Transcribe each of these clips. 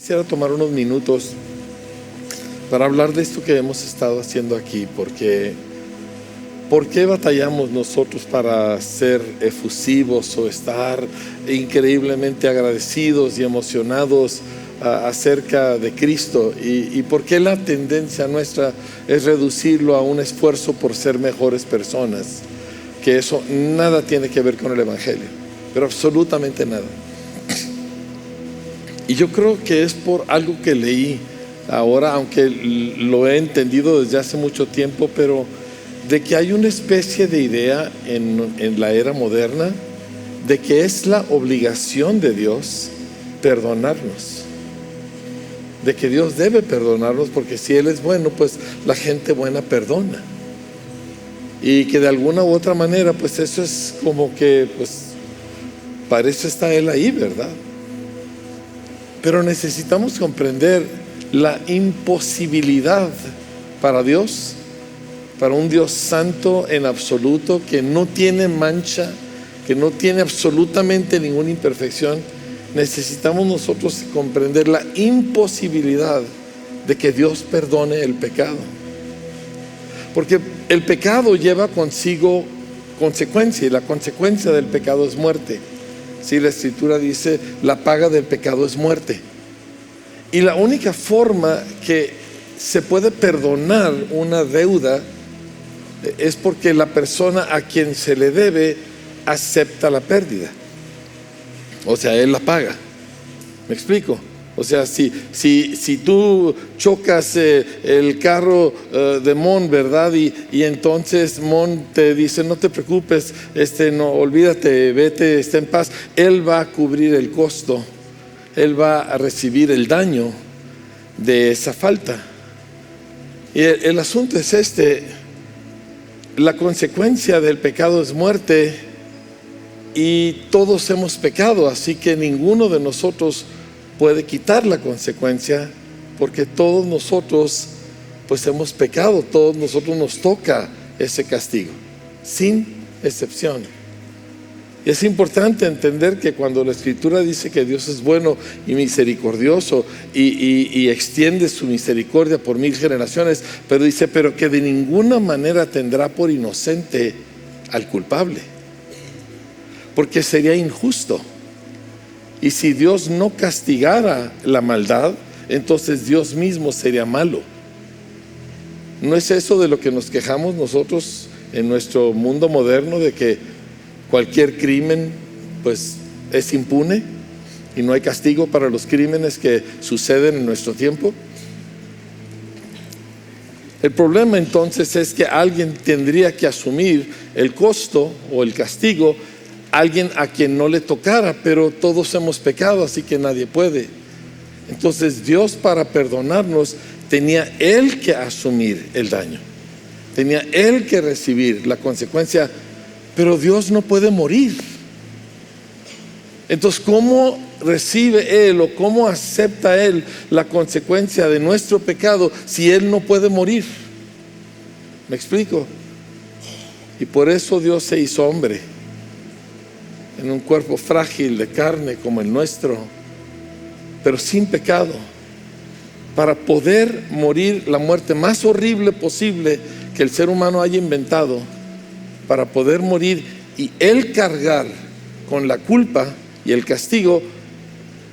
Quisiera tomar unos minutos para hablar de esto que hemos estado haciendo aquí, porque ¿por qué batallamos nosotros para ser efusivos o estar increíblemente agradecidos y emocionados acerca de Cristo? ¿Y por qué la tendencia nuestra es reducirlo a un esfuerzo por ser mejores personas? Que eso nada tiene que ver con el Evangelio, pero absolutamente nada. Y yo creo que es por algo que leí ahora, aunque lo he entendido desde hace mucho tiempo, pero de que hay una especie de idea en la era moderna de que es la obligación de Dios perdonarnos, de que Dios debe perdonarnos, porque si Él es bueno, pues la gente buena perdona, y que de alguna u otra manera pues eso es como que pues para eso está Él ahí, ¿verdad? Pero necesitamos comprender la imposibilidad para Dios, para un Dios santo en absoluto, que no tiene mancha, que no tiene absolutamente ninguna imperfección. Necesitamos nosotros comprender la imposibilidad de que Dios perdone el pecado, porque el pecado lleva consigo consecuencia, y la consecuencia del pecado es muerte. Sí, la Escritura dice: la paga del pecado es muerte. Y la única forma que se puede perdonar una deuda es porque la persona a quien se le debe acepta la pérdida. O sea, él la paga. ¿Me explico? O sea, si tú chocas el carro de Mon, ¿verdad? Y entonces Mon te dice: no te preocupes, no, olvídate, vete, está en paz. Él va a cubrir el costo, él va a recibir el daño de esa falta. Y el asunto es la consecuencia del pecado es muerte, y todos hemos pecado, así que ninguno de nosotros puede quitar la consecuencia, porque todos nosotros pues hemos pecado, todos nosotros nos toca ese castigo, sin excepción. Y es importante entender que cuando la Escritura dice que Dios es bueno y misericordioso y extiende su misericordia por 1000 generaciones, pero dice: pero que de ninguna manera tendrá por inocente al culpable, porque sería injusto. Y si Dios no castigara la maldad, entonces Dios mismo sería malo. ¿No es eso de lo que nos quejamos nosotros en nuestro mundo moderno, de que cualquier crimen pues es impune y no hay castigo para los crímenes que suceden en nuestro tiempo? El problema entonces es que alguien tendría que asumir el costo o el castigo, alguien a quien no le tocara, pero todos hemos pecado, así que nadie puede. Entonces Dios, para perdonarnos, tenía Él que asumir el daño, tenía Él que recibir la consecuencia, pero Dios no puede morir. Entonces, ¿cómo recibe Él o cómo acepta Él la consecuencia de nuestro pecado si Él no puede morir? ¿Me explico? Y por eso Dios se hizo hombre, en un cuerpo frágil de carne como el nuestro, pero sin pecado, para poder morir la muerte más horrible posible que el ser humano haya inventado, para poder morir y Él cargar con la culpa y el castigo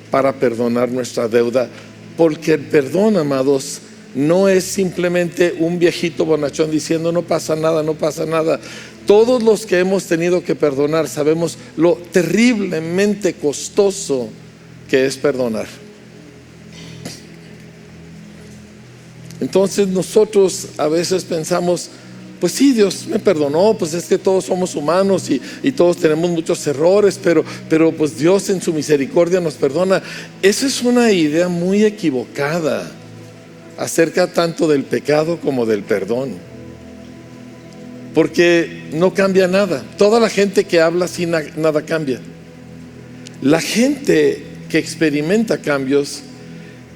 para perdonar nuestra deuda. Porque el perdón, amados, no es simplemente un viejito bonachón diciendo: no pasa nada, no pasa nada. Todos los que hemos tenido que perdonar sabemos lo terriblemente costoso que es perdonar. Entonces nosotros a veces pensamos: pues sí, Dios me perdonó, pues es que todos somos humanos y todos tenemos muchos errores, pero pues Dios en su misericordia nos perdona. Esa es una idea muy equivocada acerca tanto del pecado como del perdón, porque no cambia nada. Toda la gente que habla así, nada cambia. La gente que experimenta cambios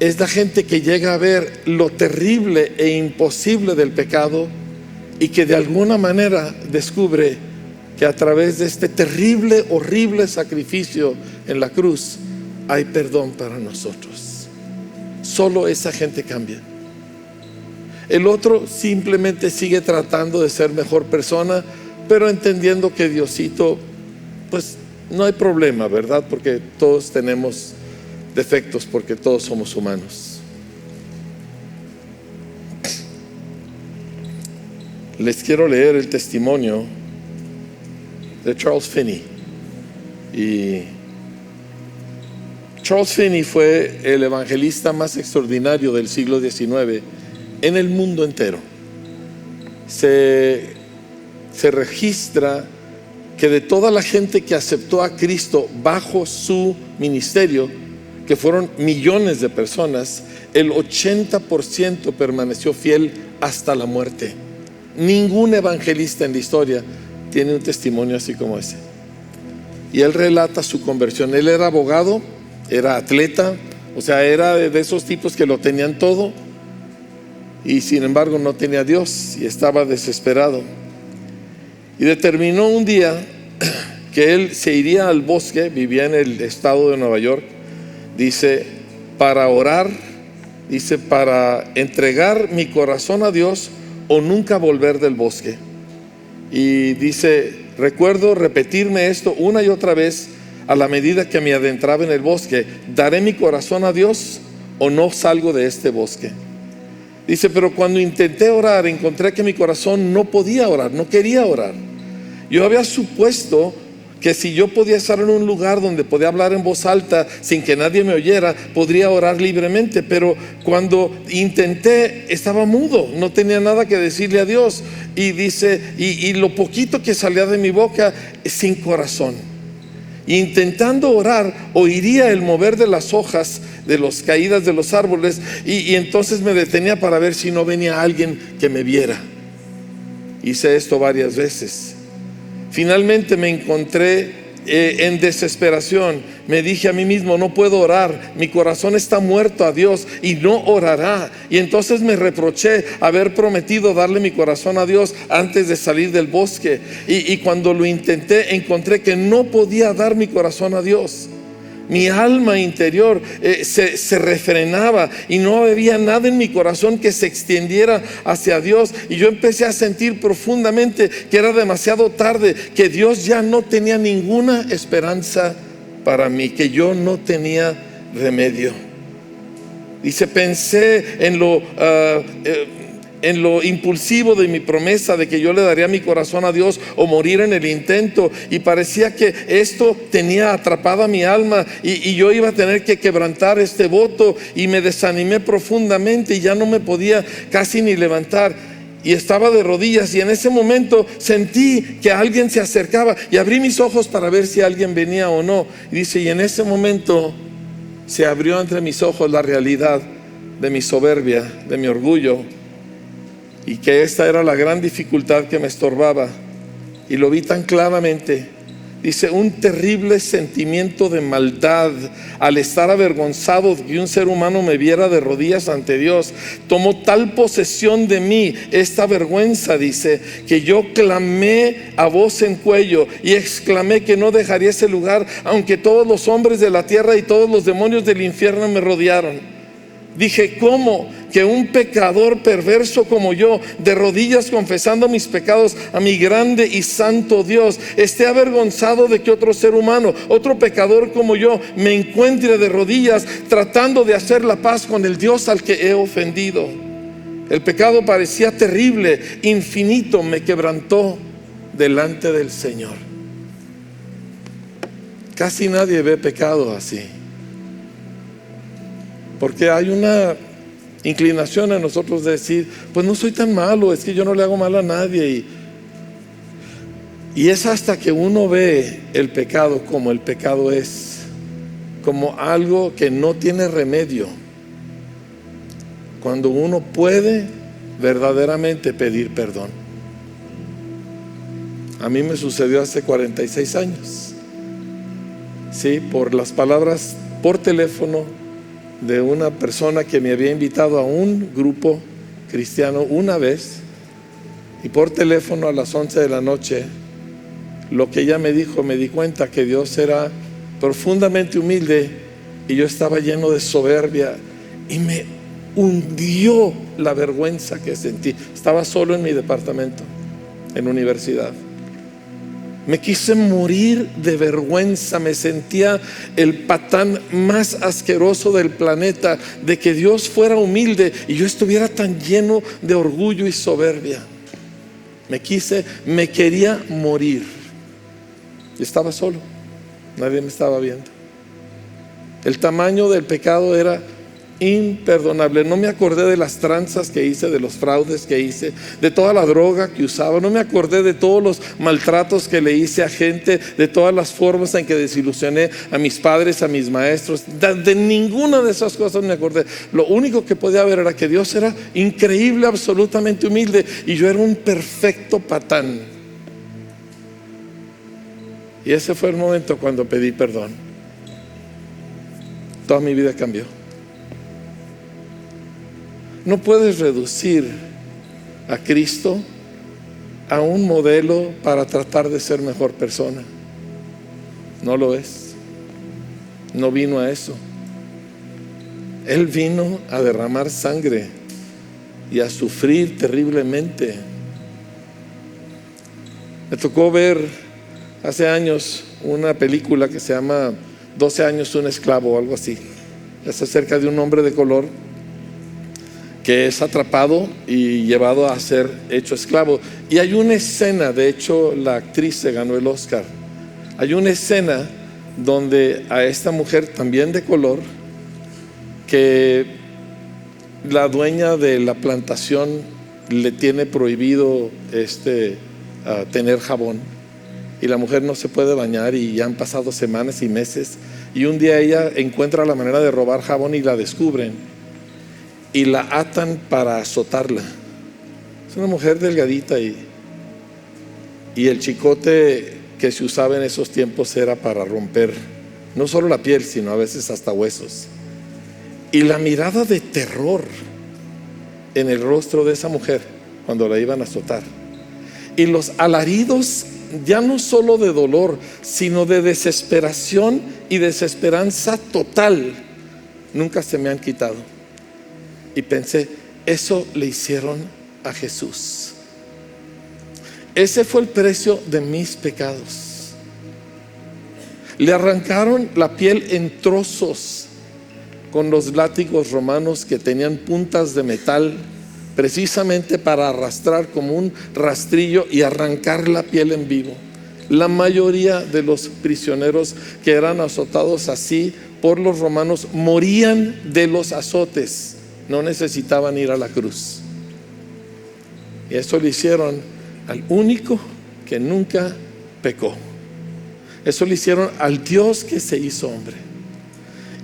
es la gente que llega a ver lo terrible e imposible del pecado, y que de alguna manera descubre que a través de este terrible, horrible sacrificio en la cruz hay perdón para nosotros. Solo esa gente cambia. El otro simplemente sigue tratando de ser mejor persona, pero entendiendo que Diosito, pues no hay problema, ¿verdad? Porque todos tenemos defectos, porque todos somos humanos. Les quiero leer el testimonio de Charles Finney. Y Charles Finney fue el evangelista más extraordinario del siglo XIX en el mundo entero. Se registra que de toda la gente que aceptó a Cristo bajo su ministerio, que fueron millones de personas, el 80% permaneció fiel hasta la muerte. Ningún evangelista en la historia tiene un testimonio así como ese. Y él relata su conversión. Él era abogado, era atleta, o sea, era de esos tipos que lo tenían todo, y sin embargo no tenía a Dios y estaba desesperado. Y determinó un día que él se iría al bosque, vivía en el estado de Nueva York, dice, para orar, dice, para entregar mi corazón a Dios o nunca volver del bosque. Y dice, recuerdo repetirme esto una y otra vez a la medida que me adentraba en el bosque: daré mi corazón a Dios o no salgo de este bosque. Dice, pero cuando intenté orar, encontré que mi corazón no podía orar, no quería orar. Yo había supuesto que si yo podía estar en un lugar donde podía hablar en voz alta sin que nadie me oyera, podría orar libremente, pero cuando intenté estaba mudo, no tenía nada que decirle a Dios. Y dice, y lo poquito que salía de mi boca, sin corazón. Intentando orar, oiría el mover de las hojas, de las caídas de los árboles, y entonces me detenía para ver si no venía alguien que me viera. Hice esto varias veces. Finalmente me encontré en desesperación. Me dije a mí mismo, no puedo orar, mi corazón está muerto a Dios y no orará. Y entonces me reproché haber prometido darle mi corazón a Dios antes de salir del bosque. Y cuando lo intenté, encontré que no podía dar mi corazón a Dios. Mi alma interior se refrenaba y no había nada en mi corazón que se extendiera hacia Dios. Y yo empecé a sentir profundamente que era demasiado tarde, que Dios ya no tenía ninguna esperanza para mí, que yo no tenía remedio. Dice, pensé en lo impulsivo de mi promesa de que yo le daría mi corazón a Dios o morir en el intento, y parecía que esto tenía atrapada mi alma y yo iba a tener que quebrantar este voto, y me desanimé profundamente y ya no me podía casi ni levantar y estaba de rodillas. Y en ese momento sentí que alguien se acercaba y abrí mis ojos para ver si alguien venía o no. Y dice, y en ese momento se abrió entre mis ojos la realidad de mi soberbia, de mi orgullo, y que esta era la gran dificultad que me estorbaba. Y lo vi tan claramente. Dice, un terrible sentimiento de maldad al estar avergonzado de que un ser humano me viera de rodillas ante Dios. Tomó tal posesión de mí esta vergüenza, dice, que yo clamé a voz en cuello y exclamé que no dejaría ese lugar aunque todos los hombres de la tierra y todos los demonios del infierno me rodearon. Dije, ¿cómo que un pecador perverso como yo, de rodillas confesando mis pecados a mi grande y santo Dios, esté avergonzado de que otro ser humano, otro pecador como yo, me encuentre de rodillas tratando de hacer la paz con el Dios al que he ofendido? El pecado parecía terrible, infinito, me quebrantó delante del Señor. Casi nadie ve pecado así, porque hay una inclinación en nosotros de decir, pues no soy tan malo, es que yo no le hago mal a nadie. Y es hasta que uno ve el pecado como el pecado es, como algo que no tiene remedio, cuando uno puede verdaderamente pedir perdón. A mí me sucedió hace 46 años, sí, por las palabras por teléfono de una persona que me había invitado a un grupo cristiano una vez, y por teléfono a las 11 de la noche, lo que ella me dijo, me di cuenta que Dios era profundamente humilde y yo estaba lleno de soberbia, y me hundió la vergüenza que sentí. Estaba solo en mi departamento, en universidad. Me quise morir de vergüenza. Me sentía el patán más asqueroso del planeta, de que Dios fuera humilde y yo estuviera tan lleno de orgullo y soberbia. Me quería morir. Y estaba solo, nadie me estaba viendo. El tamaño del pecado era imperdonable. No me acordé de las tranzas que hice, de los fraudes que hice, de toda la droga que usaba. No me acordé de todos los maltratos que le hice a gente, de todas las formas en que desilusioné a mis padres, a mis maestros. De ninguna de esas cosas me acordé. Lo único que podía ver era que Dios era increíble, absolutamente humilde, y yo era un perfecto patán. Y ese fue el momento cuando pedí perdón. Toda mi vida cambió. No puedes reducir a Cristo a un modelo para tratar de ser mejor persona. No lo es. No vino a eso. Él vino a derramar sangre y a sufrir terriblemente. Me tocó ver hace años una película que se llama 12 años un esclavo o algo así. Es acerca de un hombre de color que es atrapado y llevado a ser hecho esclavo. Y hay una escena, de hecho la actriz se ganó el Oscar. Hay una escena donde a esta mujer también de color, que la dueña de la plantación le tiene prohibido tener jabón, y la mujer no se puede bañar, y ya han pasado semanas y meses, y un día ella encuentra la manera de robar jabón y la descubren y la atan para azotarla. Es una mujer delgadita y el chicote que se usaba en esos tiempos era para romper no solo la piel, sino a veces hasta huesos. Y la mirada de terror en el rostro de esa mujer cuando la iban a azotar, y los alaridos ya no solo de dolor, sino de desesperación y desesperanza total, nunca se me han quitado. Y pensé, eso le hicieron a Jesús. Ese fue el precio de mis pecados. Le arrancaron la piel en trozos con los látigos romanos que tenían puntas de metal, precisamente para arrastrar como un rastrillo y arrancar la piel en vivo. La mayoría de los prisioneros que eran azotados así por los romanos morían de los azotes. No necesitaban ir a la cruz. Y eso le hicieron al único que nunca pecó. Eso le hicieron al Dios que se hizo hombre.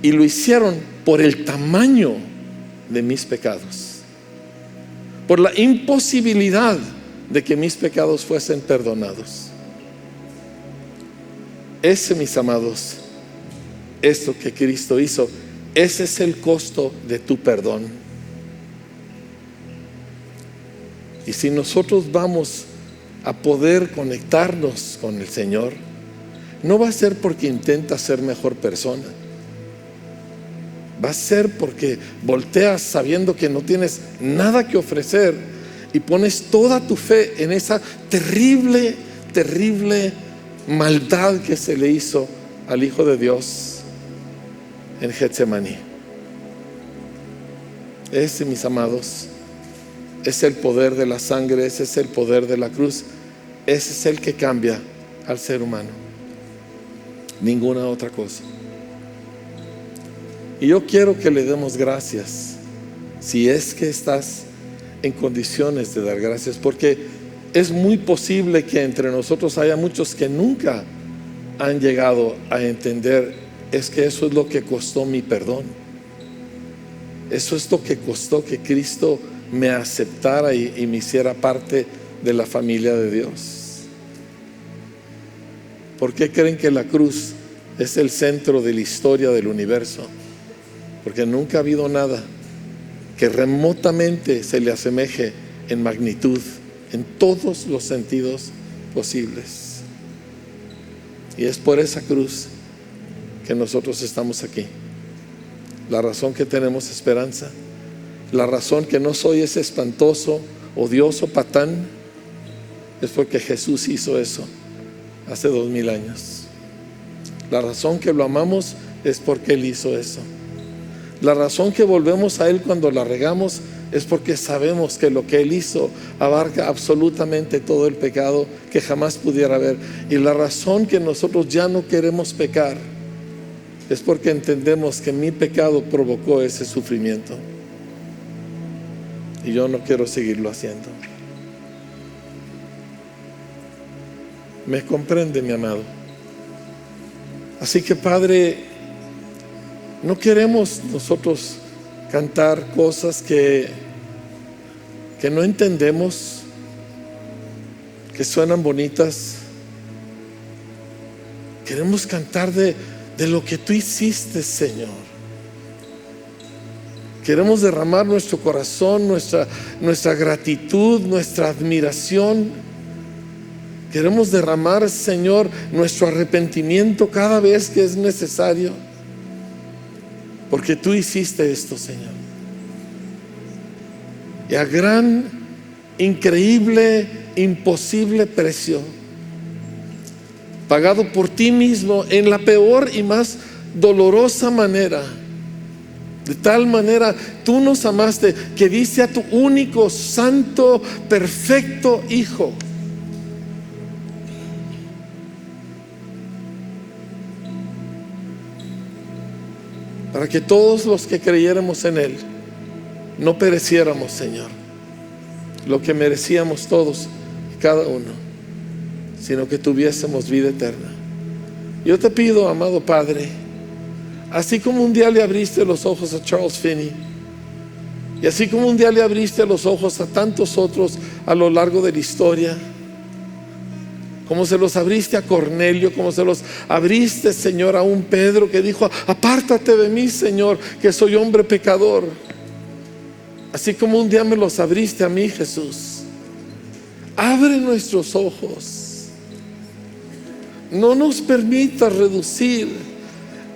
Y lo hicieron por el tamaño de mis pecados, por la imposibilidad de que mis pecados fuesen perdonados. Ese, mis amados, esto que Cristo hizo, ese es el costo de tu perdón. Y si nosotros vamos a poder conectarnos con el Señor, no va a ser porque intentas ser mejor persona. Va a ser porque volteas sabiendo que no tienes nada que ofrecer y pones toda tu fe en esa terrible, terrible maldad que se le hizo al Hijo de Dios en Getsemaní. Ese, mis amados, es el poder de la sangre, ese es el poder de la cruz, ese es el que cambia al ser humano. Ninguna otra cosa. Y yo quiero que le demos gracias, si es que estás en condiciones de dar gracias, porque es muy posible que entre nosotros haya muchos que nunca han llegado a entender. Es que eso es lo que costó mi perdón. Eso es lo que costó que Cristo me aceptara y me hiciera parte de la familia de Dios. ¿Por qué creen que la cruz es el centro de la historia del universo? Porque nunca ha habido nada que remotamente se le asemeje en magnitud, en todos los sentidos posibles. Y es por esa cruz que nosotros estamos aquí. la razón que tenemos esperanza, la razón que no soy ese espantoso, odioso patán, es porque Jesús hizo eso hace 2000 años. La razón que lo amamos es porque Él hizo eso. La razón que volvemos a Él cuando la regamos es porque sabemos que lo que Él hizo abarca absolutamente todo el pecado que jamás pudiera haber. Y la razón que nosotros ya no queremos pecar es porque entendemos que mi pecado provocó ese sufrimiento y yo no quiero seguirlo haciendo. ¿Me comprende, mi amado? Así que, Padre, no queremos nosotros cantar cosas que no entendemos, que suenan bonitas. Queremos cantar de lo que tú hiciste, Señor. Queremos derramar nuestro corazón, nuestra gratitud, nuestra admiración. Queremos derramar, Señor, nuestro arrepentimiento cada vez que es necesario, porque tú hiciste esto, Señor. Y a gran, increíble, imposible precio, pagado por ti mismo en la peor y más dolorosa manera. De tal manera tú nos amaste que diste a tu único, santo, perfecto Hijo. Para que todos los que creyéramos en Él no pereciéramos, Señor, lo que merecíamos todos, cada uno, sino que tuviésemos vida eterna. Yo te pido, amado Padre, así como un día le abriste los ojos a Charles Finney, y así como un día le abriste los ojos a tantos otros a lo largo de la historia, como se los abriste a Cornelio, como se los abriste, Señor, a un Pedro que dijo: apártate de mí, Señor, que soy hombre pecador. Así como un día me los abriste a mí, Jesús. Abre nuestros ojos. No nos permitas reducir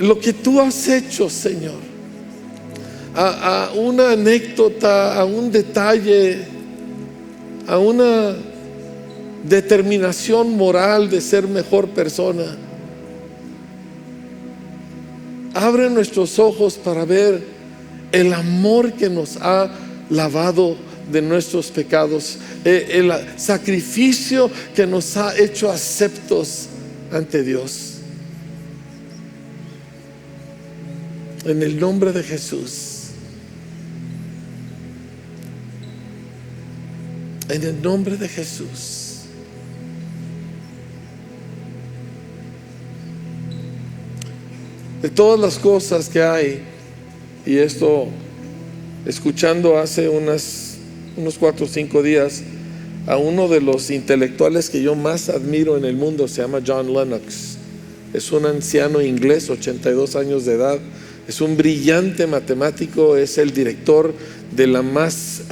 lo que tú has hecho, Señor, a una anécdota, a un detalle, a una determinación moral de ser mejor persona. Abre nuestros ojos para ver el amor que nos ha lavado de nuestros pecados, el sacrificio que nos ha hecho aceptos ante Dios. En el nombre de Jesús. En el nombre de Jesús. De todas las cosas que hay, y esto escuchando hace unos 4 o 5 días a uno de los intelectuales que yo más admiro en el mundo, se llama John Lennox. Es un anciano inglés, 82 años de edad, es un brillante matemático, es el director de la más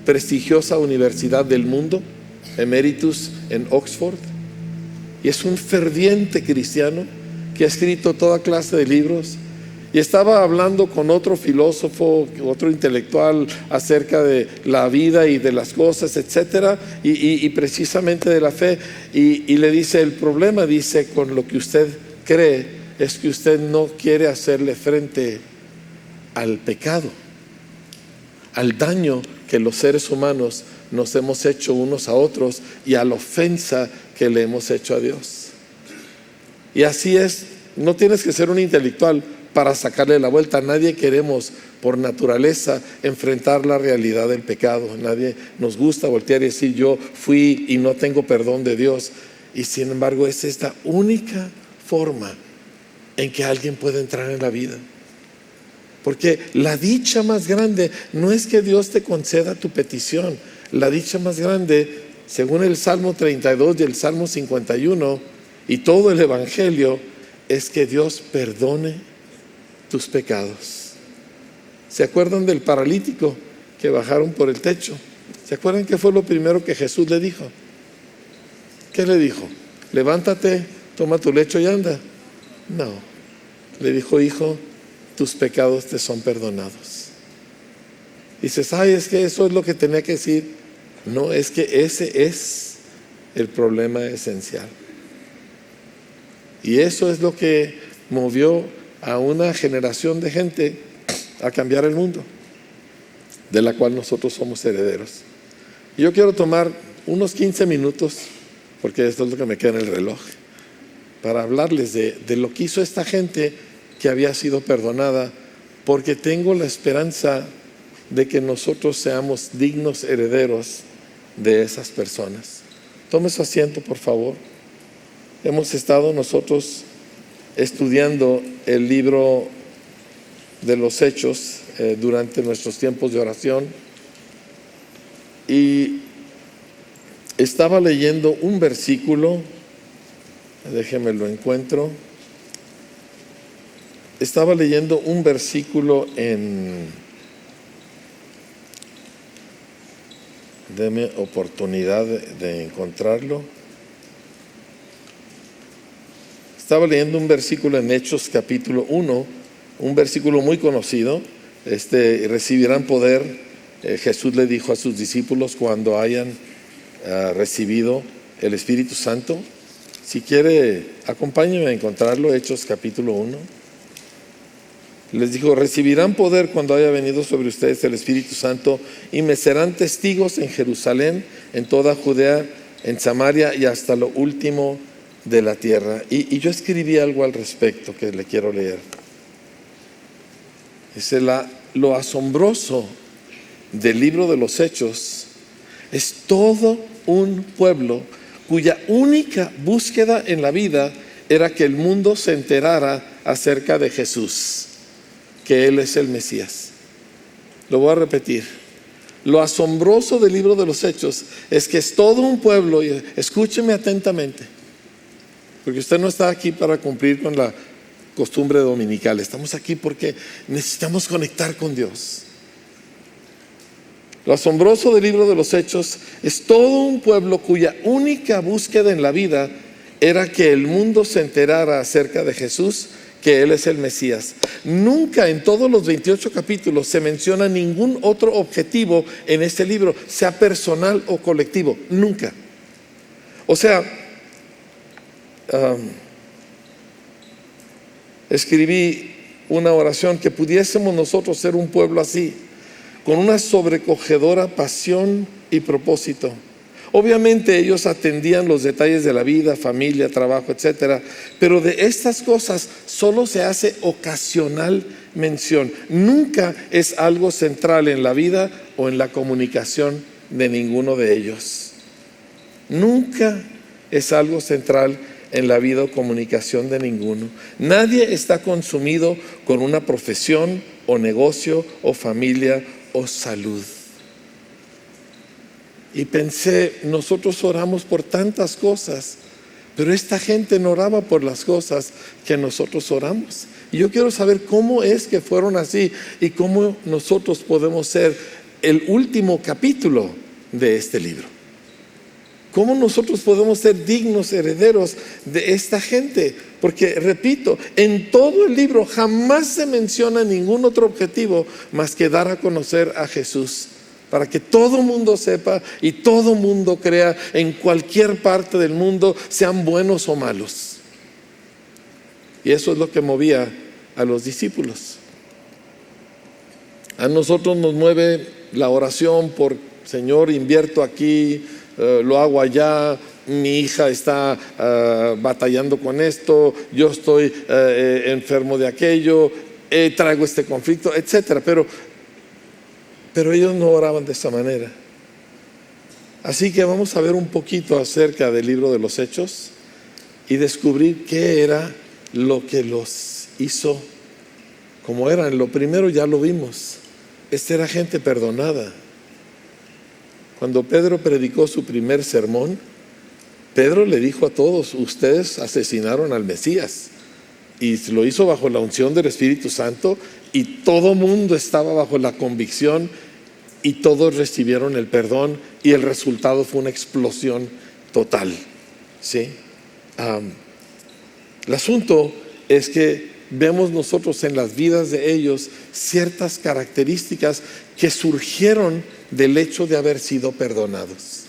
prestigiosa universidad del mundo, Emeritus en Oxford, y es un ferviente cristiano que ha escrito toda clase de libros. Y estaba hablando con otro filósofo, otro intelectual, acerca de la vida y de las cosas, etcétera, y precisamente de la fe. Y le dice: el problema, dice, con lo que usted cree es que usted no quiere hacerle frente al pecado, al daño que los seres humanos nos hemos hecho unos a otros y a la ofensa que le hemos hecho a Dios. Y así es, no tienes que ser un intelectual para sacarle la vuelta. Nadie queremos por naturaleza enfrentar la realidad del pecado. Nadie nos gusta voltear y decir: yo fui y no tengo perdón de Dios. Y sin embargo es esta única forma en que alguien puede entrar en la vida. Porque la dicha más grande no es que Dios te conceda tu petición. La dicha más grande, según el Salmo 32 y el Salmo 51 y todo el Evangelio, es que Dios perdone tus pecados. ¿Se acuerdan del paralítico que bajaron por el techo? ¿Se acuerdan qué fue lo primero que Jesús le dijo? ¿Qué le dijo? Levántate, toma tu lecho y anda. No, le dijo: hijo, tus pecados te son perdonados. Dices, ay, es que eso es lo que tenía que decir. No, es que ese es el problema esencial. Y eso es lo que movió a una generación de gente a cambiar el mundo, de la cual nosotros somos herederos. Yo quiero tomar unos 15 minutos, porque esto es lo que me queda en el reloj, para hablarles de lo que hizo esta gente que había sido perdonada, porque tengo la esperanza de que nosotros seamos dignos herederos de esas personas. Tome su asiento, por favor. Hemos estado nosotros estudiando el libro de los Hechos durante nuestros tiempos de oración, y estaba leyendo un versículo, déjeme lo encuentro. Estaba leyendo un versículo deme oportunidad de encontrarlo. Estaba leyendo un versículo en Hechos capítulo 1, un versículo muy conocido. Recibirán poder, Jesús le dijo a sus discípulos cuando hayan recibido el Espíritu Santo. Si quiere, acompáñenme a encontrarlo, Hechos capítulo 1. Les dijo, recibirán poder cuando haya venido sobre ustedes el Espíritu Santo, y me serán testigos en Jerusalén, en toda Judea, en Samaria y hasta lo último de la tierra. Y yo escribí algo al respecto que le quiero leer. Dice, lo asombroso del libro de los Hechos es todo un pueblo cuya única búsqueda en la vida era que el mundo se enterara acerca de Jesús, que Él es el Mesías. Lo voy a repetir. Lo asombroso del libro de los Hechos es que es todo un pueblo, y escúcheme atentamente, porque usted no está aquí para cumplir con la costumbre dominical, estamos aquí porque necesitamos conectar con Dios. Lo asombroso del libro de los Hechos es todo un pueblo cuya única búsqueda en la vida era que el mundo se enterara acerca de Jesús, que Él es el Mesías. Nunca en todos los 28 capítulos se menciona ningún otro objetivo en este libro, sea personal o colectivo, nunca. O sea, escribí una oración que pudiésemos nosotros ser un pueblo así, con una sobrecogedora pasión y propósito. Obviamente ellos atendían los detalles de la vida, familia, trabajo, etcétera, pero de estas cosas solo se hace ocasional mención. Nunca es algo central en la vida o en la comunicación de ninguno de ellos. Nunca es algo central en la vida o comunicación de ninguno. Nadie está consumido con una profesión o negocio o familia o salud. Y pensé, nosotros oramos por tantas cosas, pero esta gente no oraba por las cosas que nosotros oramos. Y yo quiero saber cómo es que fueron así y cómo nosotros podemos ser el último capítulo de este libro. ¿Cómo nosotros podemos ser dignos herederos de esta gente? Porque, repito, en todo el libro jamás se menciona ningún otro objetivo más que dar a conocer a Jesús, para que todo mundo sepa y todo mundo crea en cualquier parte del mundo, sean buenos o malos. Y eso es lo que movía a los discípulos. A nosotros nos mueve la oración por, Señor, invierto aquí, lo hago allá, mi hija está batallando con esto, yo estoy enfermo de aquello, traigo este conflicto, etcétera. Pero ellos no oraban de esa manera. Así que vamos a ver un poquito acerca del libro de los Hechos y descubrir qué era lo que los hizo como eran. Lo primero ya lo vimos. Esta era gente perdonada. Cuando Pedro predicó su primer sermón, Pedro le dijo a todos, ustedes asesinaron al Mesías. Y lo hizo bajo la unción del Espíritu Santo, y todo mundo estaba bajo la convicción, y todos recibieron el perdón, y el resultado fue una explosión total. ¿Sí? El asunto es que vemos nosotros en las vidas de ellos ciertas características que surgieron del hecho de haber sido perdonados.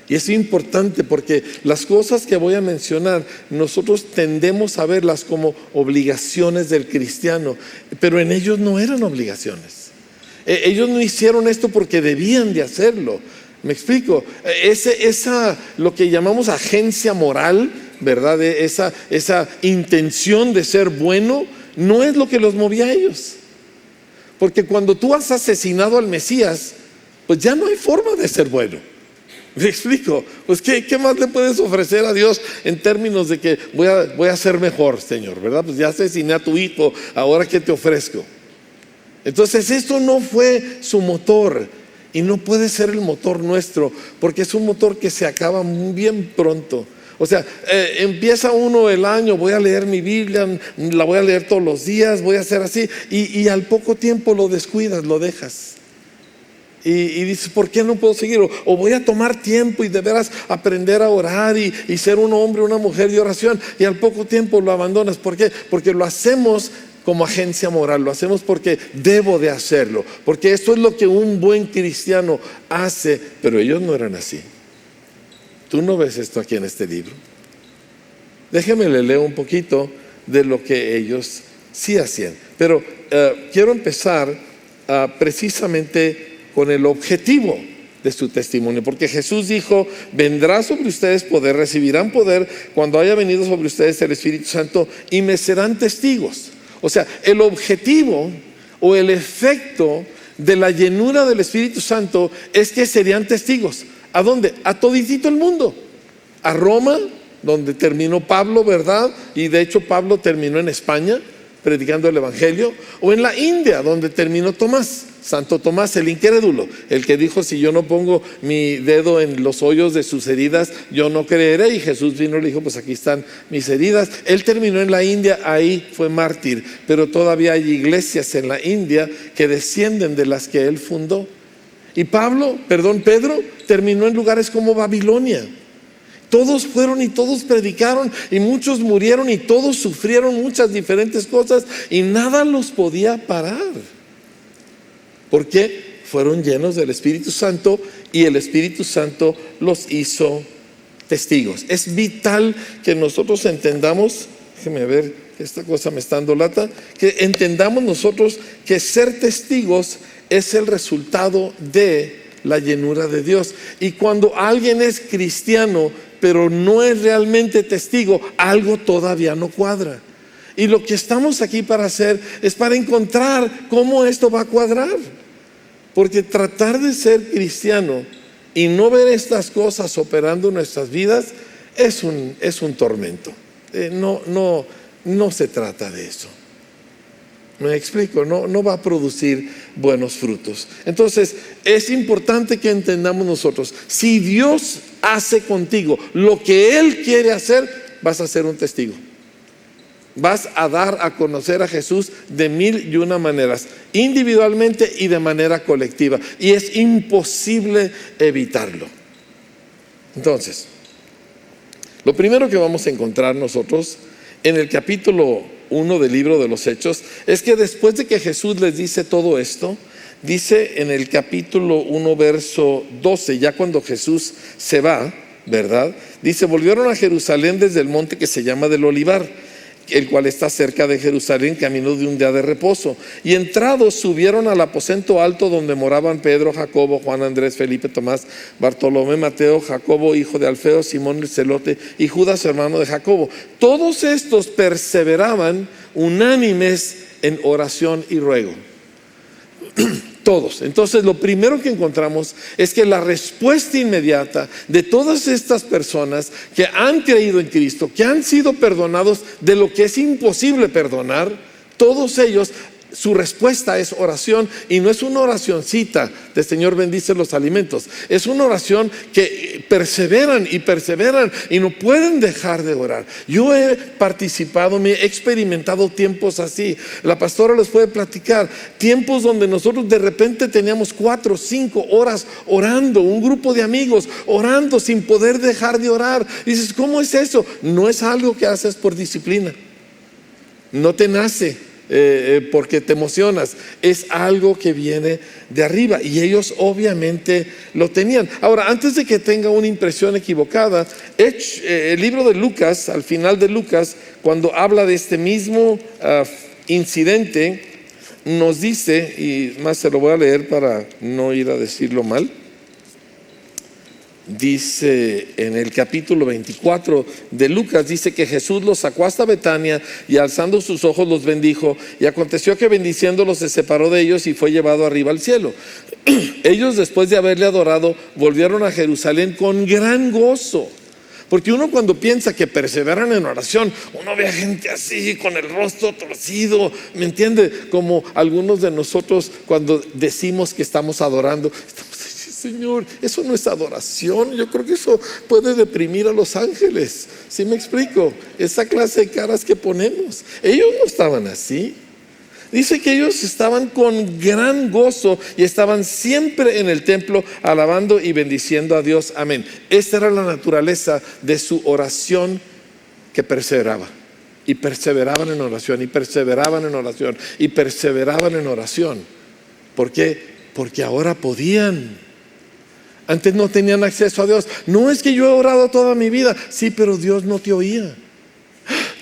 Y es importante porque las cosas que voy a mencionar, nosotros tendemos a verlas como obligaciones del cristiano, pero en ellos no eran obligaciones. Ellos no hicieron esto porque debían de hacerlo. ¿Me explico? Lo que llamamos agencia moral, ¿verdad? Esa intención de ser bueno, no es lo que los movía a ellos. Porque cuando tú has asesinado al Mesías, pues ya no hay forma de ser bueno. ¿Me explico? Pues ¿qué más le puedes ofrecer a Dios en términos de que voy a ser mejor, Señor, ¿verdad? Pues ya asesiné a tu hijo, ahora ¿qué te ofrezco? Entonces esto no fue su motor y no puede ser el motor nuestro, porque es un motor que se acaba bien pronto. O sea, empieza uno el año, voy a leer mi Biblia, la voy a leer todos los días, voy a hacer así, y al poco tiempo lo descuidas, lo dejas. Y dices, ¿por qué no puedo seguir? O voy a tomar tiempo y de veras aprender a orar y ser un hombre, una mujer de oración, y al poco tiempo lo abandonas. ¿Por qué? Porque lo hacemos como agencia moral, lo hacemos porque debo de hacerlo, porque esto es lo que un buen cristiano hace, pero ellos no eran así. Tú no ves esto aquí en este libro. Déjeme le leo un poquito de lo que ellos sí hacían, pero quiero empezar precisamente con el objetivo de su testimonio, porque Jesús dijo: vendrá sobre ustedes poder, recibirán poder cuando haya venido sobre ustedes el Espíritu Santo y me serán testigos. O sea, el objetivo o el efecto de la llenura del Espíritu Santo es que serían testigos. ¿A dónde? A toditito el mundo. A Roma, donde terminó Pablo, ¿verdad? Y de hecho Pablo terminó en España predicando el Evangelio, o en la India, donde terminó Tomás, Santo Tomás, el incrédulo, el que dijo: si yo no pongo mi dedo en los hoyos de sus heridas, yo no creeré. Y Jesús vino y le dijo: pues aquí están mis heridas. Él terminó en la India, ahí fue mártir, pero todavía hay iglesias en la India que descienden de las que él fundó. Y Pedro terminó en lugares como Babilonia. Todos fueron y todos predicaron, y muchos murieron y todos sufrieron muchas diferentes cosas, y nada los podía parar, porque fueron llenos del Espíritu Santo y el Espíritu Santo los hizo testigos. Es vital que nosotros entendamos, déjeme ver, esta cosa me está dando lata, que entendamos nosotros que ser testigos es el resultado de la llenura de Dios. Y cuando alguien es cristiano pero no es realmente testigo, algo todavía no cuadra. Y lo que estamos aquí para hacer es para encontrar cómo esto va a cuadrar. Porque tratar de ser cristiano y no ver estas cosas operando en nuestras vidas es un tormento. No se trata de eso. Me explico, no va a producir buenos frutos. Entonces es importante que entendamos nosotros: si Dios hace contigo lo que Él quiere hacer, vas a ser un testigo. Vas a dar a conocer a Jesús de 1001 maneras, individualmente y de manera colectiva, y es imposible evitarlo. Entonces, lo primero que vamos a encontrar nosotros en el capítulo 1 del libro de los Hechos es que después de que Jesús les dice todo esto, dice en el capítulo 1 verso 12, ya cuando Jesús se va, ¿verdad? Dice: volvieron a Jerusalén desde el monte que se llama del Olivar, el cual está cerca de Jerusalén, camino de un día de reposo. Y entrados subieron al aposento alto donde moraban Pedro, Jacobo, Juan, Andrés, Felipe, Tomás, Bartolomé, Mateo, Jacobo, hijo de Alfeo, Simón el celote, y Judas, hermano de Jacobo. Todos estos perseveraban unánimes en oración y ruego. Todos. Entonces lo primero que encontramos es que la respuesta inmediata de todas estas personas que han creído en Cristo, que han sido perdonados de lo que es imposible perdonar, todos ellos, su respuesta es oración, y no es una oracioncita de Señor bendice los alimentos, es una oración que perseveran y no pueden dejar de orar. Yo he participado, me he experimentado tiempos así. La pastora les puede platicar tiempos donde nosotros de repente teníamos 4 o 5 horas orando, un grupo de amigos orando sin poder dejar de orar. Y dices: ¿cómo es eso? No es algo que haces por disciplina. no te nace porque te emocionas, es algo que viene de arriba, y ellos obviamente lo tenían. Ahora, antes de que tenga una impresión equivocada, el libro de Lucas, al final de Lucas, cuando habla de este mismo incidente, nos dice, y más se lo voy a leer para no ir a decirlo mal. Dice en el capítulo 24 de Lucas, dice que Jesús los sacó hasta Betania y alzando sus ojos los bendijo, y aconteció que bendiciéndolos se separó de ellos y fue llevado arriba al cielo. Ellos, después de haberle adorado, volvieron a Jerusalén con gran gozo. Porque uno, cuando piensa que perseveran en oración, uno ve a gente así con el rostro torcido, ¿me entiende? Como algunos de nosotros cuando decimos que estamos adorando, estamos: Señor, eso no es adoración. Yo creo que eso puede deprimir a los ángeles. ¿Sí me explico? Esa clase de caras que ponemos. Ellos no estaban así. Dice que ellos estaban con gran gozo y estaban siempre en el templo alabando y bendiciendo a Dios. Amén. Esta era la naturaleza de su oración, que perseveraba. Y perseveraban en oración, y perseveraban en oración, y perseveraban en oración. ¿Por qué? Porque ahora podían. Antes no tenían acceso a Dios. No, es que yo he orado toda mi vida. Sí, pero Dios no te oía.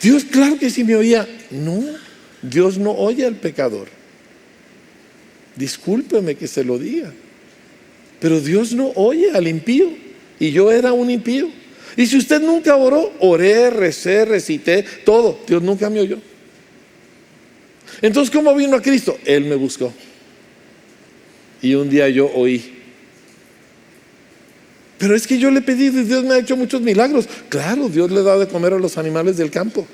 Dios, claro que sí me oía. No, Dios no oye al pecador. Discúlpeme que se lo diga, pero Dios no oye al impío. Y yo era un impío. Y si usted nunca oró, oré, recé, recité, todo. Dios nunca me oyó. Entonces, ¿cómo vino a Cristo? Él me buscó. Y un día yo oí. Pero es que yo le pedí, y Dios me ha hecho muchos milagros. Claro, Dios le da de comer a los animales del campo.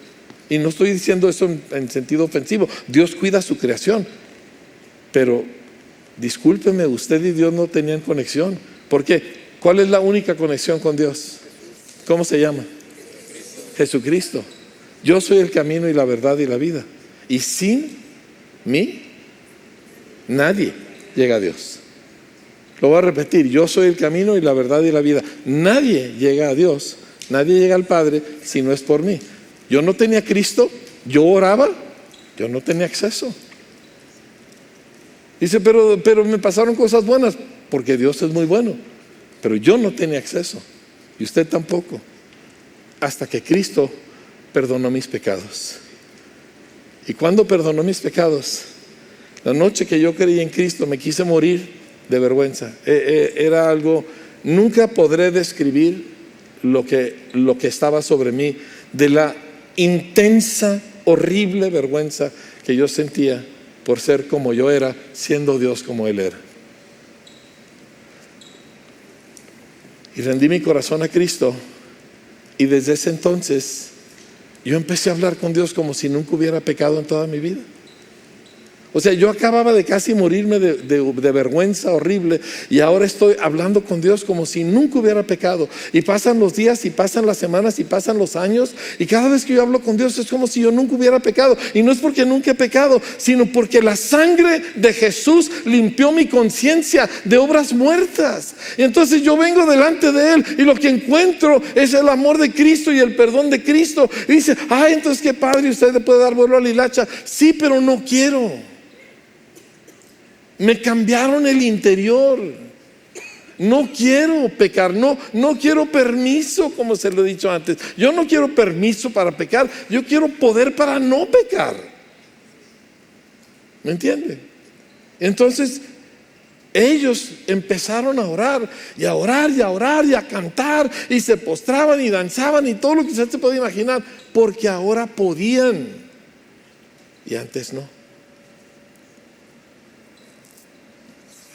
Y no estoy diciendo eso en sentido ofensivo. Dios cuida su creación. Pero discúlpeme, usted y Dios no tenían conexión. ¿Por qué? ¿Cuál es la única conexión con Dios? ¿Cómo se llama? Jesucristo. Yo soy el camino y la verdad y la vida. Y sin mí, nadie llega a Dios. Lo voy a repetir: yo soy el camino y la verdad y la vida. Nadie llega a Dios, nadie llega al Padre si no es por mí. Yo no tenía Cristo, yo oraba, yo no tenía acceso. Dice, pero me pasaron cosas buenas, porque Dios es muy bueno. Pero yo no tenía acceso, y usted tampoco, hasta que Cristo perdonó mis pecados. ¿Y cuándo perdonó mis pecados? La noche que yo creí en Cristo, me quise morir de vergüenza. Era algo, nunca podré describir lo que estaba sobre mí, de la intensa, horrible vergüenza que yo sentía por ser como yo era, siendo Dios como Él era. Y rendí mi corazón a Cristo, y desde ese entonces yo empecé a hablar con Dios como si nunca hubiera pecado en toda mi vida. O sea, yo acababa de casi morirme de vergüenza horrible, y ahora estoy hablando con Dios como si nunca hubiera pecado. Y pasan los días, y pasan las semanas, y pasan los años, y cada vez que yo hablo con Dios es como si yo nunca hubiera pecado. Y no es porque nunca he pecado, sino porque la sangre de Jesús limpió mi conciencia de obras muertas. Y entonces yo vengo delante de Él, y lo que encuentro es el amor de Cristo y el perdón de Cristo. Y dice: ay, entonces qué padre, usted le puede dar vuelo a la hilacha. Sí, pero no quiero. Me cambiaron el interior. No quiero pecar, no quiero permiso, como se lo he dicho antes. Yo no quiero permiso para pecar, yo quiero poder para no pecar. ¿Me entiende? Entonces ellos empezaron a orar, y a orar, y a orar, y a cantar, y se postraban y danzaban y todo lo que usted se puede imaginar, porque ahora podían y antes no.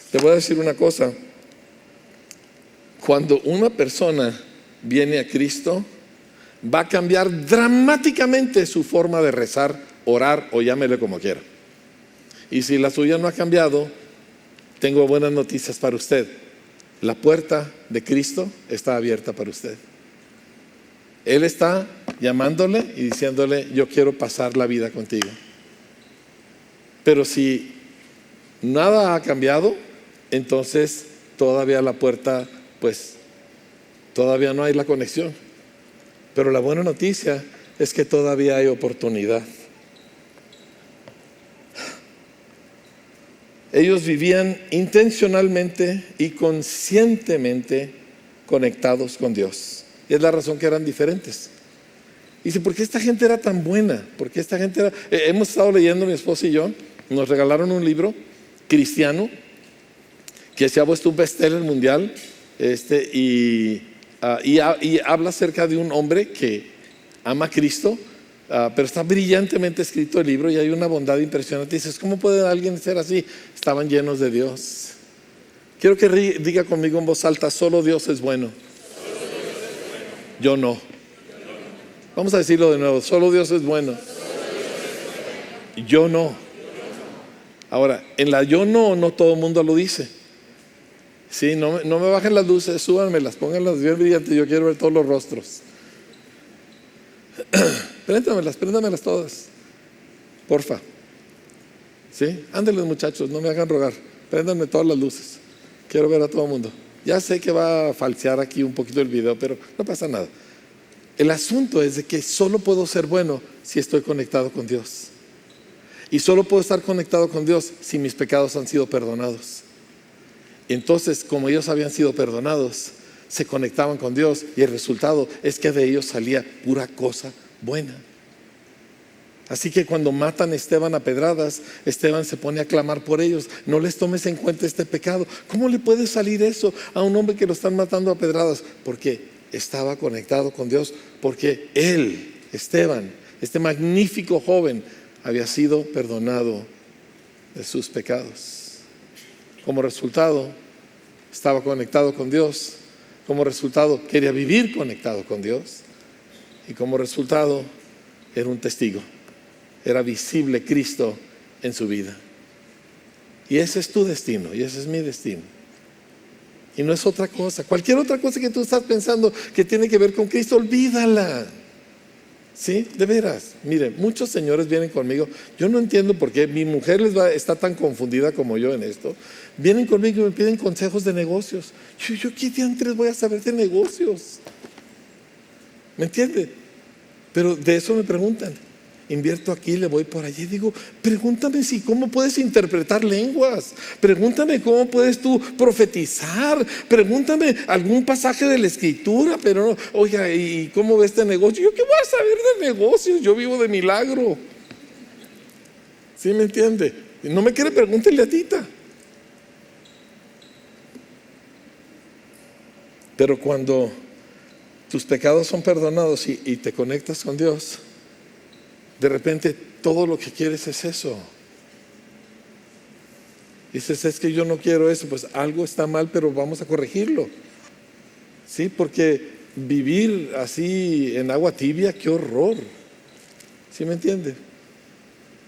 Te voy a decir una cosa: cuando una persona viene a Cristo, va a cambiar dramáticamente su forma de rezar, orar, o llámele como quiera. Y si la suya no ha cambiado, tengo buenas noticias para usted. La puerta de Cristo está abierta para usted. Él está llamándole y diciéndole: yo quiero pasar la vida contigo. Pero si nada ha cambiado, entonces todavía la puerta, pues todavía no hay la conexión. Pero la buena noticia es que todavía hay oportunidad. Ellos vivían intencionalmente y conscientemente conectados con Dios. Y es la razón que eran diferentes. Dice, ¿por qué esta gente era tan buena? ¿Por qué esta gente era...? Hemos estado leyendo, mi esposa y yo, nos regalaron un libro cristiano que se ha vuelto un bestseller mundial, y habla acerca de un hombre que ama a Cristo, pero está brillantemente escrito el libro y hay una bondad impresionante. Dices, ¿cómo puede alguien ser así? Estaban llenos de Dios. Quiero que diga conmigo en voz alta, solo Dios es bueno. Yo no. Vamos a decirlo de nuevo, solo Dios es bueno. Yo no. Ahora, en la yo no todo el mundo lo dice. Sí, no me bajen las luces, súbanmelas, pónganlas bien brillantes, yo quiero ver todos los rostros. Préndamelas todas, porfa. ¿Sí? Ándenles, muchachos, no me hagan rogar. Préndanme todas las luces. Quiero ver a todo el mundo. Ya sé que va a falsear aquí un poquito el video, pero no pasa nada. El asunto es de que solo puedo ser bueno si estoy conectado con Dios. Y solo puedo estar conectado con Dios si mis pecados han sido perdonados. Entonces, como ellos habían sido perdonados, se conectaban con Dios y el resultado es que de ellos salía pura cosa buena. Así que cuando matan a Esteban a pedradas, Esteban se pone a clamar por ellos. No les tomes en cuenta este pecado. ¿Cómo le puede salir eso a un hombre que lo están matando a pedradas? Porque estaba conectado con Dios, porque él, Esteban, este magnífico joven, había sido perdonado de sus pecados. Como resultado, estaba conectado con Dios. Como resultado, quería vivir conectado con Dios. Y como resultado, era un testigo. Era visible Cristo en su vida. Y ese es tu destino, y ese es mi destino. Y no es otra cosa. Cualquier otra cosa que tú estás pensando que tiene que ver con Cristo, olvídala. ¿Sí? De veras. Miren, muchos señores vienen conmigo. Yo no entiendo por qué mi mujer está tan confundida como yo en esto. Vienen conmigo y me piden consejos de negocios. Yo ¿qué diantres voy a saber de negocios? ¿Me entiende? Pero de eso me preguntan. Invierto aquí, le voy por allí. Digo, pregúntame cómo puedes interpretar lenguas. Pregúntame cómo puedes tú profetizar. Pregúntame algún pasaje de la escritura. Pero no, oiga, ¿y cómo ve este negocio? ¿Yo qué voy a saber de negocios? Yo vivo de milagro. ¿Sí me entiende? No me quiere, pregúntele a Tita. Pero cuando tus pecados son perdonados y te conectas con Dios, de repente todo lo que quieres es eso. Dices, es que yo no quiero eso. Pues algo está mal, pero vamos a corregirlo. Sí, porque vivir así en agua tibia, qué horror. ¿Sí me entiende?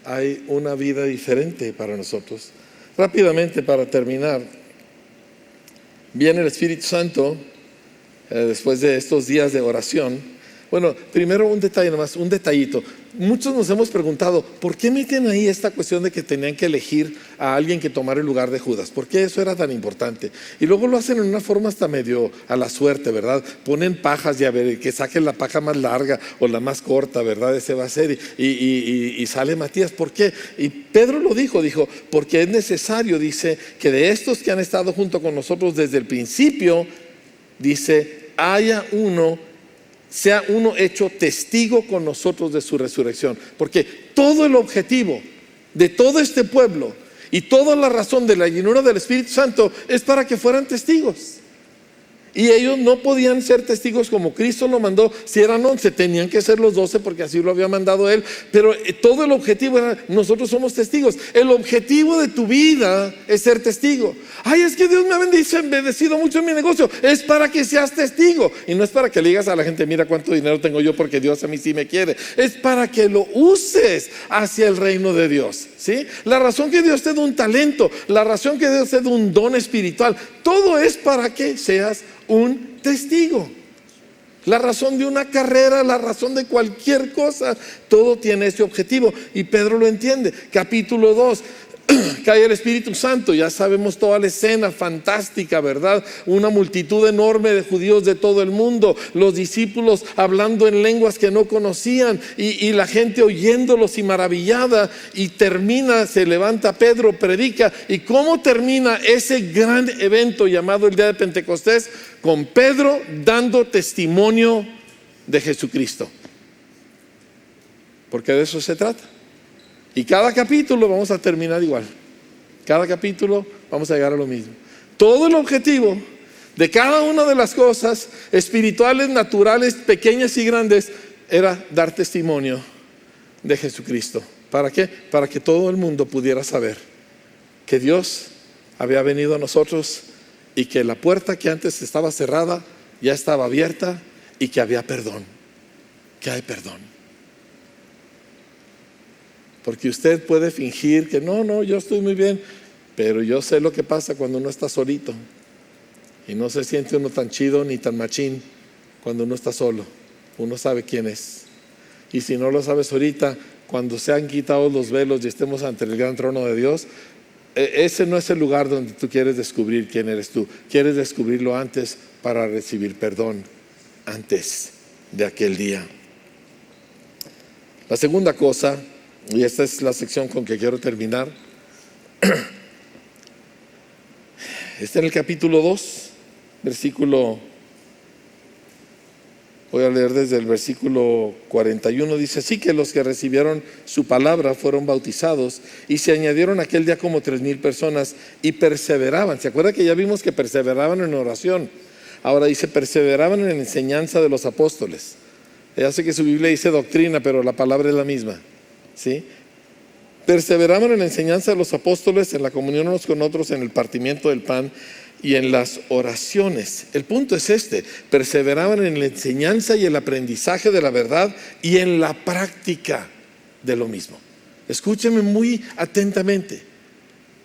Hay una vida diferente para nosotros. Rápidamente, para terminar, viene el Espíritu Santo después de estos días de oración. Bueno, primero un detalle nomás, un detallito. Muchos nos hemos preguntado, ¿por qué meten ahí esta cuestión de que tenían que elegir a alguien que tomara el lugar de Judas? ¿Por qué eso era tan importante? Y luego lo hacen en una forma hasta medio a la suerte, ¿verdad? Ponen pajas y a ver, que saquen la paja más larga o la más corta, ¿verdad? Ese va a ser. Y sale Matías. ¿Por qué? Y Pedro lo dijo, porque es necesario, dice, que de estos que han estado junto con nosotros desde el principio, dice, sea uno hecho testigo con nosotros de su resurrección. Porque todo el objetivo de todo este pueblo y toda la razón de la llenura del Espíritu Santo es para que fueran testigos. Y ellos no podían ser testigos como Cristo lo mandó. Si eran 11, tenían que ser los 12 porque así lo había mandado Él. Pero todo el objetivo era, nosotros somos testigos. El objetivo de tu vida es ser testigo. Ay, es que Dios me ha bendecido mucho en mi negocio. Es para que seas testigo. Y no es para que le digas a la gente, mira cuánto dinero tengo yo porque Dios a mí sí me quiere. Es para que lo uses hacia el reino de Dios. ¿Sí? La razón que Dios te da un talento, la razón que Dios te da un don espiritual, todo es para que seas un testigo. La razón de una carrera, la razón de cualquier cosa, todo tiene ese objetivo. Y Pedro lo entiende. Capítulo 2, cae el Espíritu Santo. Ya sabemos toda la escena fantástica, ¿verdad? Una multitud enorme de judíos de todo el mundo, los discípulos hablando en lenguas que no conocían y la gente oyéndolos y maravillada. Y termina, se levanta Pedro, predica. ¿Y cómo termina ese gran evento llamado el día de Pentecostés? Con Pedro dando testimonio de Jesucristo, porque de eso se trata. Y cada capítulo vamos a terminar igual. Cada capítulo vamos a llegar a lo mismo. Todo el objetivo de cada una de las cosas espirituales, naturales, pequeñas y grandes, era dar testimonio de Jesucristo. ¿Para qué? Para que todo el mundo pudiera saber que Dios había venido a nosotros y que la puerta que antes estaba cerrada ya estaba abierta y que había perdón. Que hay perdón. Porque usted puede fingir que no, yo estoy muy bien, pero yo sé lo que pasa cuando uno está solito y no se siente uno tan chido ni tan machín cuando uno está solo. Uno sabe quién es. Y si no lo sabes ahorita, cuando se han quitado los velos y estemos ante el gran trono de Dios, ese no es el lugar donde tú quieres descubrir quién eres tú. Quieres descubrirlo antes para recibir perdón, antes de aquel día. La segunda cosa, y esta es la sección con que quiero terminar, está en el capítulo 2, voy a leer desde el versículo 41, dice: así que los que recibieron su palabra fueron bautizados, y se añadieron aquel día como 3,000 personas, y perseveraban. ¿Se acuerda que ya vimos que perseveraban en oración? Ahora dice, perseveraban en la enseñanza de los apóstoles. Ya sé que su Biblia dice doctrina, pero la palabra es la misma, ¿sí? Perseveraban en la enseñanza de los apóstoles, en la comunión unos con otros, en el partimiento del pan y en las oraciones. El punto es este: perseveraban en la enseñanza y el aprendizaje de la verdad y en la práctica de lo mismo. Escúcheme muy atentamente,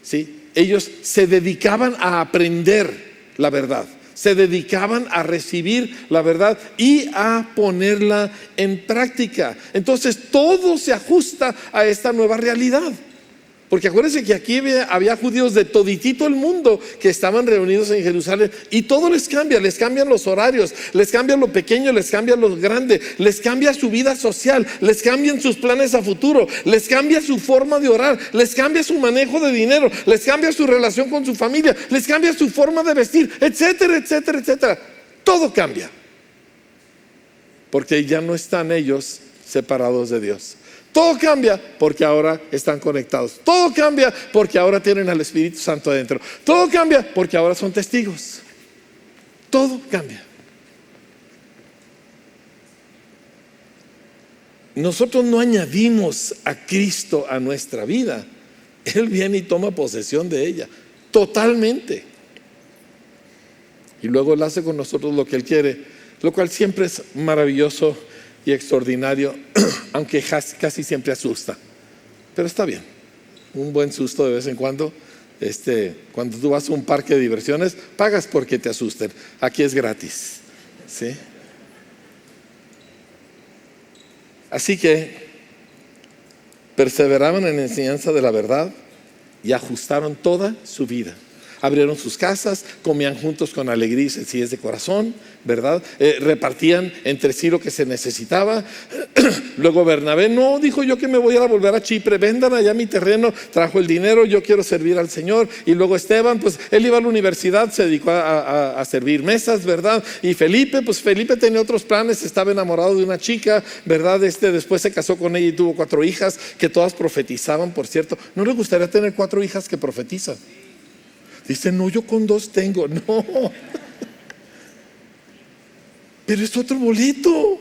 ¿sí? Ellos se dedicaban a aprender la verdad, se dedicaban a recibir la verdad y a ponerla en práctica. Entonces todo se ajusta a esta nueva realidad. Porque acuérdense que aquí había judíos de toditito el mundo que estaban reunidos en Jerusalén, y todo les cambian los horarios, les cambian lo pequeño, les cambian lo grande, les cambia su vida social, les cambian sus planes a futuro, les cambia su forma de orar, les cambia su manejo de dinero, les cambia su relación con su familia, les cambia su forma de vestir, etcétera, etcétera, etcétera. Todo cambia, porque ya no están ellos separados de Dios. Todo cambia porque ahora están conectados. Todo cambia porque ahora tienen al Espíritu Santo adentro. Todo cambia porque ahora son testigos. Todo cambia. Nosotros no añadimos a Cristo a nuestra vida. Él viene y toma posesión de ella totalmente. Y luego Él hace con nosotros lo que Él quiere, lo cual siempre es maravilloso y extraordinario, aunque casi siempre asusta, pero está bien, un buen susto de vez en cuando. Cuando tú vas a un parque de diversiones, pagas porque te asusten. Aquí es gratis, ¿sí? Así que perseveraban en la enseñanza de la verdad y ajustaron toda su vida. Abrieron sus casas, comían juntos con alegría y sencillez de corazón, ¿verdad? Repartían entre sí lo que se necesitaba. Luego Bernabé, no, dijo, yo que me voy a volver a Chipre, vendan allá mi terreno, trajo el dinero, yo quiero servir al Señor. Y luego Esteban, pues él iba a la universidad, se dedicó a servir mesas, ¿verdad? Y Felipe, pues Felipe tenía otros planes, estaba enamorado de una chica, ¿verdad? Después se casó con ella y tuvo 4 hijas que todas profetizaban, por cierto. ¿No le gustaría tener 4 hijas que profetizan? Dice, no, yo con 2 tengo. No, pero es otro boleto.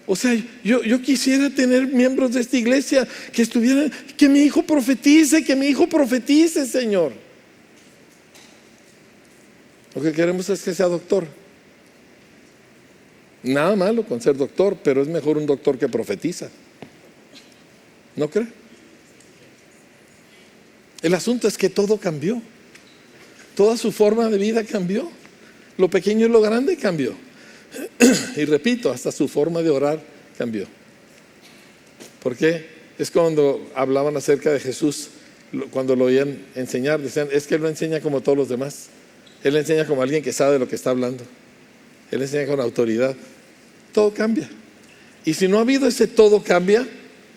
O sea, yo quisiera tener miembros de esta iglesia que estuvieran, que mi hijo profetice, Señor. Lo que queremos es que sea doctor. Nada malo con ser doctor, pero es mejor un doctor que profetiza. ¿No cree? El asunto es que todo cambió. Toda su forma de vida cambió. Lo pequeño y lo grande cambió. Y repito, hasta su forma de orar cambió. ¿Por qué? Es cuando hablaban acerca de Jesús cuando lo oían enseñar, decían, es que él no enseña como todos los demás. Él enseña como alguien que sabe de lo que está hablando. Él enseña con autoridad. Todo cambia. Y si no ha habido ese todo cambia,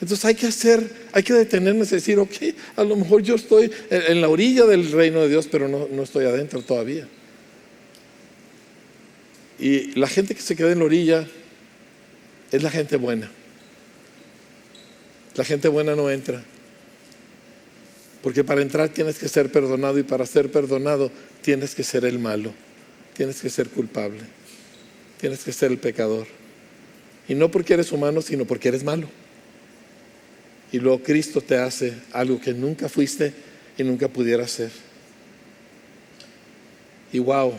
entonces hay que detenernos y decir, ok, a lo mejor yo estoy en la orilla del reino de Dios, pero no estoy adentro todavía. Y la gente que se queda en la orilla es la gente buena. La gente buena no entra. Porque para entrar tienes que ser perdonado, y para ser perdonado tienes que ser el malo, tienes que ser culpable, tienes que ser el pecador. Y no porque eres humano, sino porque eres malo. Y luego Cristo te hace algo que nunca fuiste y nunca pudieras ser. Y wow,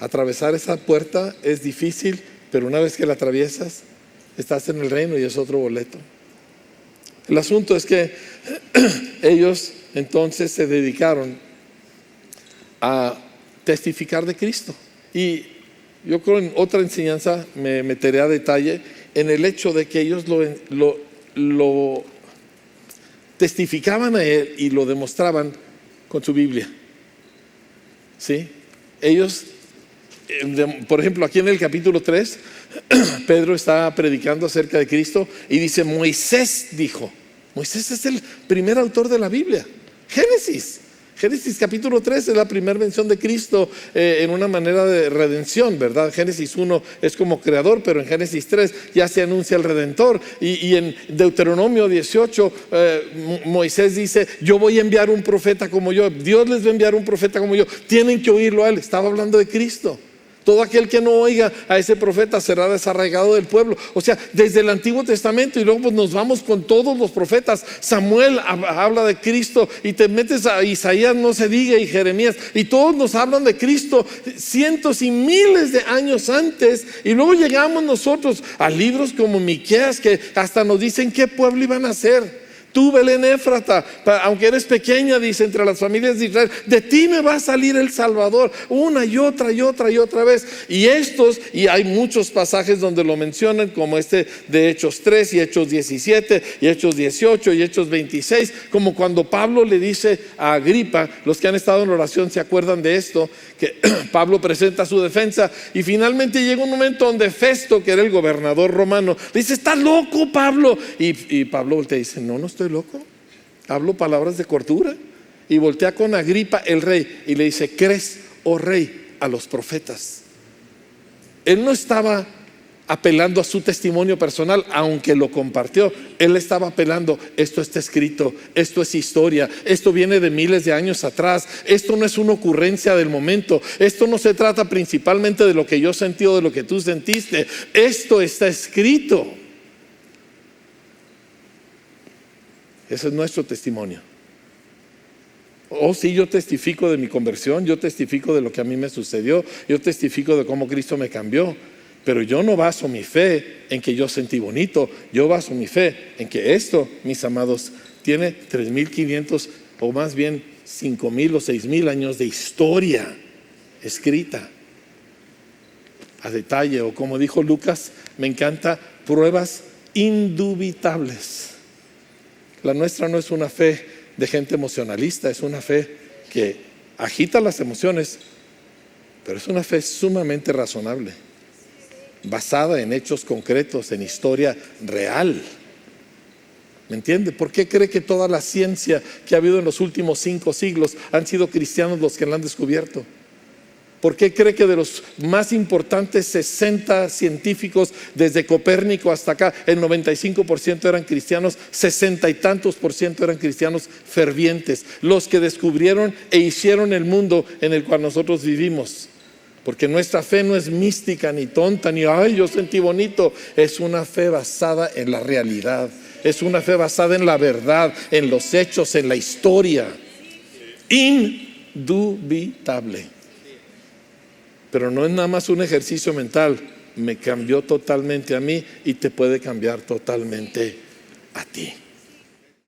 atravesar esa puerta es difícil, pero una vez que la atraviesas, estás en el reino y es otro boleto. El asunto es que ellos entonces se dedicaron a testificar de Cristo. Y yo creo en otra enseñanza me meteré a detalle en el hecho de que ellos lo testificaban a Él y lo demostraban con su Biblia. ¿Sí? Ellos, por ejemplo, aquí en el capítulo 3, Pedro está predicando acerca de Cristo y dice, Moisés dijo. Moisés es el primer autor de la Biblia. Génesis capítulo 3 es la primera mención de Cristo en una manera de redención, ¿verdad? Génesis 1 es como creador, pero en Génesis 3 ya se anuncia el Redentor. Y en Deuteronomio 18 Moisés dice, yo voy a enviar un profeta como yo. Dios les va a enviar un profeta como yo. Tienen que oírlo a él. Estaba hablando de Cristo. Todo aquel que no oiga a ese profeta será desarraigado del pueblo. O sea, desde el Antiguo Testamento, y luego pues nos vamos con todos los profetas. Samuel habla de Cristo, y te metes a Isaías, no se diga, y Jeremías, y todos nos hablan de Cristo cientos y miles de años antes. Y luego llegamos nosotros a libros como Miqueas, que hasta nos dicen qué pueblo iban a ser. Tú, Belén Éfrata, aunque eres pequeña, dice, entre las familias de Israel, de ti me va a salir el Salvador, una y otra y otra y otra vez. Y hay muchos pasajes donde lo mencionan, como este de Hechos 3 y Hechos 17 y Hechos 18 y Hechos 26, como cuando Pablo le dice a Agripa, los que han estado en oración se acuerdan de esto, que Pablo presenta su defensa, y finalmente llega un momento donde Festo, que era el gobernador romano, le dice, ¿estás loco, Pablo? Y Pablo voltea y dice, no estoy loco, hablo palabras de cordura. Y voltea con Agripa el rey y le dice, ¿crees, oh rey, a los profetas? Él no estaba apelando a su testimonio personal, aunque lo compartió. Él estaba apelando, esto está escrito, esto es historia, esto viene de miles de años atrás, esto no es una ocurrencia del momento, esto no se trata principalmente de lo que yo sentí o de lo que tú sentiste, esto está escrito. Ese es nuestro testimonio. Oh, sí, yo testifico de mi conversión, yo testifico de lo que a mí me sucedió, yo testifico de cómo Cristo me cambió, pero yo no baso mi fe en que yo sentí bonito, yo baso mi fe en que esto, mis amados, tiene 3,500 o más bien 5,000 o 6,000 años de historia escrita a detalle, o como dijo Lucas, me encanta, pruebas indubitables. La nuestra no es una fe de gente emocionalista, es una fe que agita las emociones, pero es una fe sumamente razonable, basada en hechos concretos, en historia real. ¿Me entiende? ¿Por qué cree que toda la ciencia que ha habido en los últimos 5 siglos han sido cristianos los que la han descubierto? ¿Por qué cree que de los más importantes 60 científicos, desde Copérnico hasta acá, el 95% eran cristianos, 60 y tantos % eran cristianos fervientes, los que descubrieron e hicieron el mundo en el cual nosotros vivimos? Porque nuestra fe no es mística ni tonta, ni ay, yo sentí bonito. Es una fe basada en la realidad, es una fe basada en la verdad, en los hechos, en la historia. Indubitable. Pero no es nada más un ejercicio mental, me cambió totalmente a mí y te puede cambiar totalmente a ti.